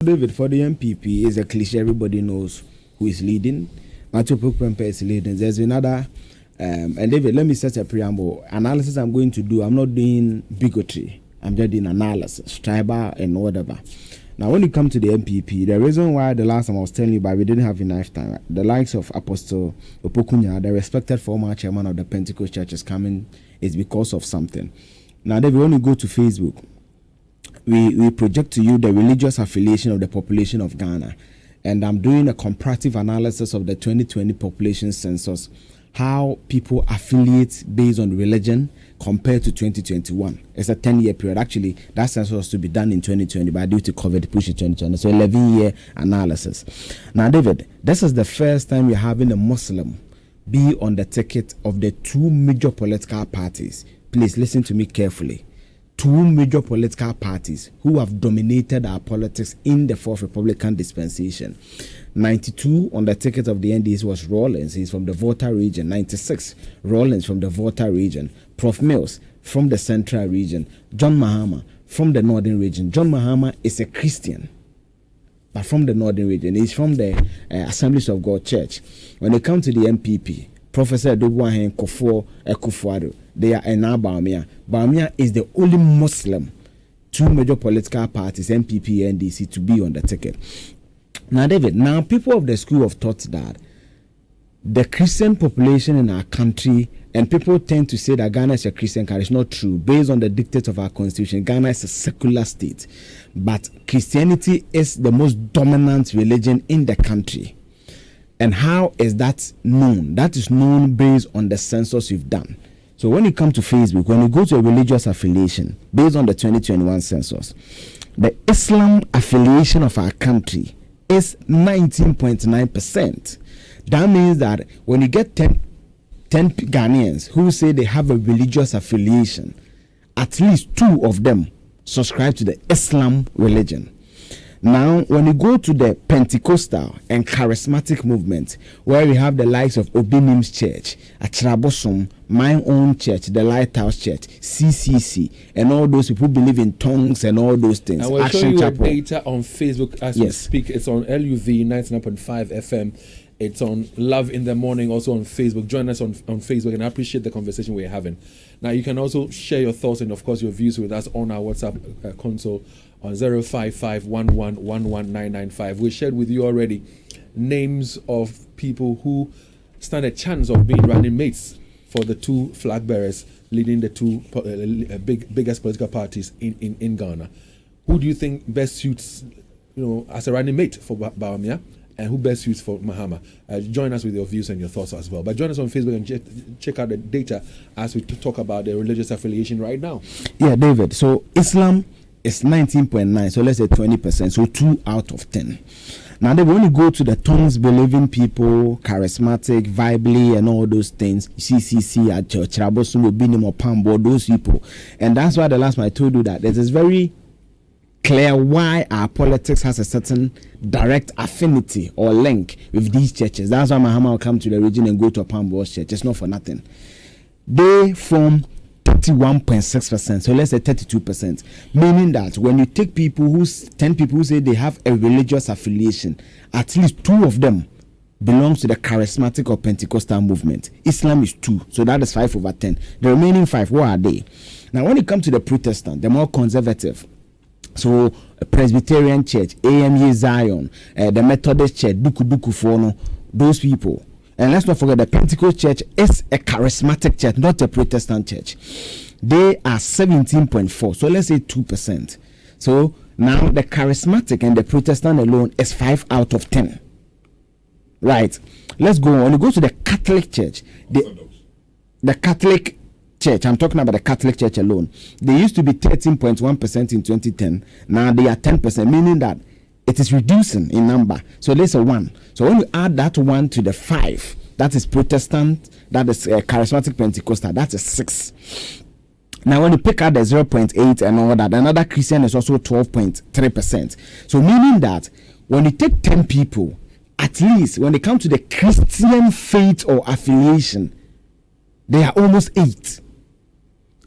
David, for the NPP, is a cliche. Everybody knows who is leading. Opoku Onyinah is leading. There's another, and David, let me set a preamble. Analysis I'm going to do, I'm not doing bigotry. I'm just doing analysis, tribal and whatever. Now, when you come to the NPP, the reason why the last time I was telling you, but we didn't have enough time, the likes of Apostle Opoku Onyinah, the respected former chairman of the Pentecost Church, is coming, is because of something. Now, David, when you go to Facebook, we project to you the religious affiliation of the population of Ghana. And I'm doing a comparative analysis of the 2020 population census, how people affiliate based on religion compared to 2021. It's a 10-year period. Actually, that census was to be done in 2020, but due to COVID, push it 2020. So 11-year analysis. Now, David, this is the first time we're having a Muslim be on the ticket of the two major political parties. Please listen to me carefully. Two major political parties who have dominated our politics in the Fourth Republican dispensation. 92 on the ticket of the NDS was Rawlings. He's from the Volta region. 96, Rawlings from the Volta region. Prof. Mills from the Central region. John Mahama from the Northern region. John Mahama is a Christian, but from the Northern region. He's from the Assemblies of God Church. When they come to the NPP, Professor Dubuahen Kofo Ekufuado, they are in Bawumia. Bawumia is the only Muslim, two major political parties, NPP and NDC, to be on the ticket. Now, David, now people of the school of thought that the Christian population in our country, and people tend to say that Ghana is a Christian country. It's not true. Based on the dictates of our constitution, Ghana is a secular state, but Christianity is the most dominant religion in the country. And how is that known? That is known based on the census you've done. So when you come to Facebook, when you go to a religious affiliation, based on the 2021 census, the Islam affiliation of our country is 19.9%. That means that when you get 10 Ghanaians who say they have a religious affiliation, at least 2 of them subscribe to the Islam religion. Now, when you go to the Pentecostal and charismatic movement, where we have the likes of Obinim's Church, Achirabosum, my own church, the Lighthouse Church, CCC, and all those people who believe in tongues and all those things. I will show you data on Facebook as we speak. It's on LUV 99.5 FM. It's on Love in the Morning, also on Facebook. Join us on Facebook, and I appreciate the conversation we're having. Now, you can also share your thoughts and, of course, your views with us on our WhatsApp console on 05511119995. We shared with you already names of people who stand a chance of being running mates for the two flag bearers leading the two biggest political parties in Ghana. Who do you think best suits, as a running mate for Bawumia? And who best suits for Mahama? Join us with your views and your thoughts as well. But join us on Facebook and check out the data as we talk about the religious affiliation right now. Yeah, David. So Islam is 19.9. So let's say 20%. So 2 out of 10. Now, then when you go to the tongues believing people, charismatic, vibely, and all those things, CCC, Chirabosum, Binimo, Pambo, those people. And that's why the last time I told you that there's this very clear why our politics has a certain direct affinity or link with these churches. That's why Mahama will come to the region and go to a Pambo's church. It's not for nothing. They form 31.6%, so let's say 32%, meaning that when you take 10 people who say they have a religious affiliation, at least 2 of them belongs to the charismatic or Pentecostal movement. Islam is 2, so that is 5 over 10. The remaining 5, what are they? Now, when it comes to the Protestant, the more conservative, so a Presbyterian Church, AME Zion, the Methodist Church, Duku Fono, those people. And let's not forget the Pentecost Church is a charismatic church, not a Protestant church. They are 17.4, so let's say 2%. So now the charismatic and the Protestant alone is 5 out of 10. Right. Let's go on. When you go to the Catholic Church, the Catholic Church, I'm talking about the Catholic Church alone. They used to be 13.1% in 2010. Now they are 10%, meaning that it is reducing in number. So there's a 1. So when you add that 1 to the 5, that is Protestant, that is charismatic Pentecostal, that's a 6. Now when you pick out the 0.8 and all that, another Christian is also 12.3%. So meaning that when you take 10 people, at least when they come to the Christian faith or affiliation, they are almost 8.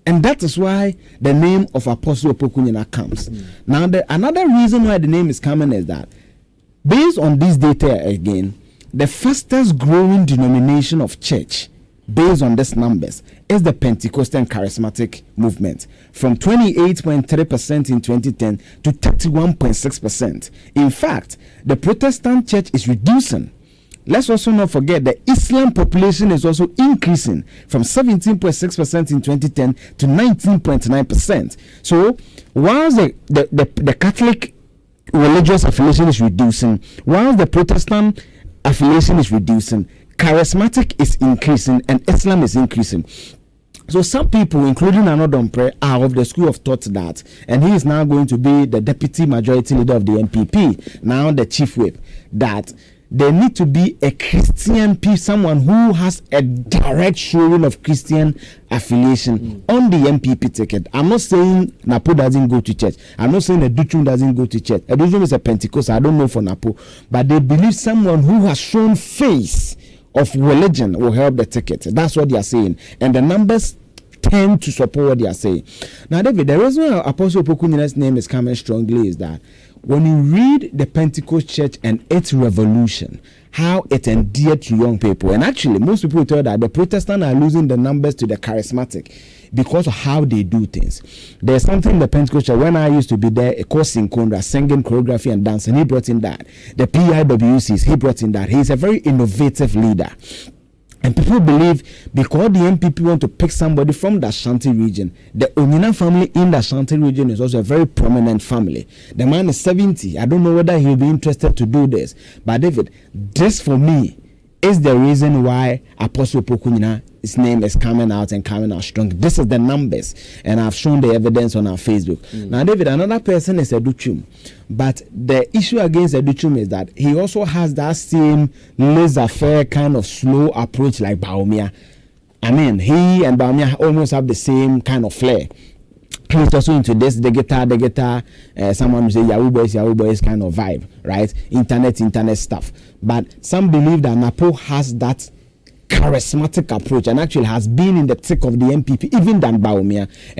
And that is why the name of Apostle Opoku Onyinah comes. Now, another reason why the name is coming is that, based on this data again, the fastest growing denomination of church, based on these numbers, is the Pentecostal charismatic movement, from 28.3% in 2010 to 31.6%. In fact, the Protestant church is reducing. Let's also not forget the Islam population is also increasing from 17.6% in 2010 to 19.9%. So, whilst the Catholic religious affiliation is reducing, while the Protestant affiliation is reducing, charismatic is increasing and Islam is increasing. So some people, including Anodonpre, are of the school of thought that, and he is now going to be the deputy majority leader of the NPP, now the chief whip, that there need to be a Christian someone who has a direct showing of Christian affiliation on the NPP ticket. I'm not saying Napo doesn't go to church. I'm not saying Educhum doesn't go to church. Educhum is a Pentecost. I don't know for Napo, but they believe someone who has shown face of religion will help the ticket. That's what they are saying, and the numbers tend to support what they are saying. Now, David, the reason why Apostle Opoku Onyinah's name is coming strongly is that when you read the Pentecost church and its revolution, how it endeared to young people, and actually most people tell that the Protestants are losing the numbers to the charismatic because of how they do things. There's something in the Pentecost church, when I used to be there, a course in Kondra, singing, choreography and dancing, he brought in that. The PIWCs, he brought in that. He's a very innovative leader. And people believe because the NPP want to pick somebody from the Ashanti region, the Onyinah family in the Ashanti region is also a very prominent family. The man is 70. I don't know whether he'll be interested to do this. But David, this for me is the reason why Apostle Opoku Onyinah, his name is coming out and coming out strong. This is the numbers, and I've shown the evidence on our Facebook. Now, David, another person is Educhum, but the issue against Educhum is that he also has that same laissez-faire kind of slow approach like Baumia. I mean, he and Baumia almost have the same kind of flair. He's also into this, the guitar, someone will say Yahoo Boys kind of vibe, right? Internet stuff. But some believe that Napo has that charismatic approach and actually has been in the thick of the NPP even than Baumia,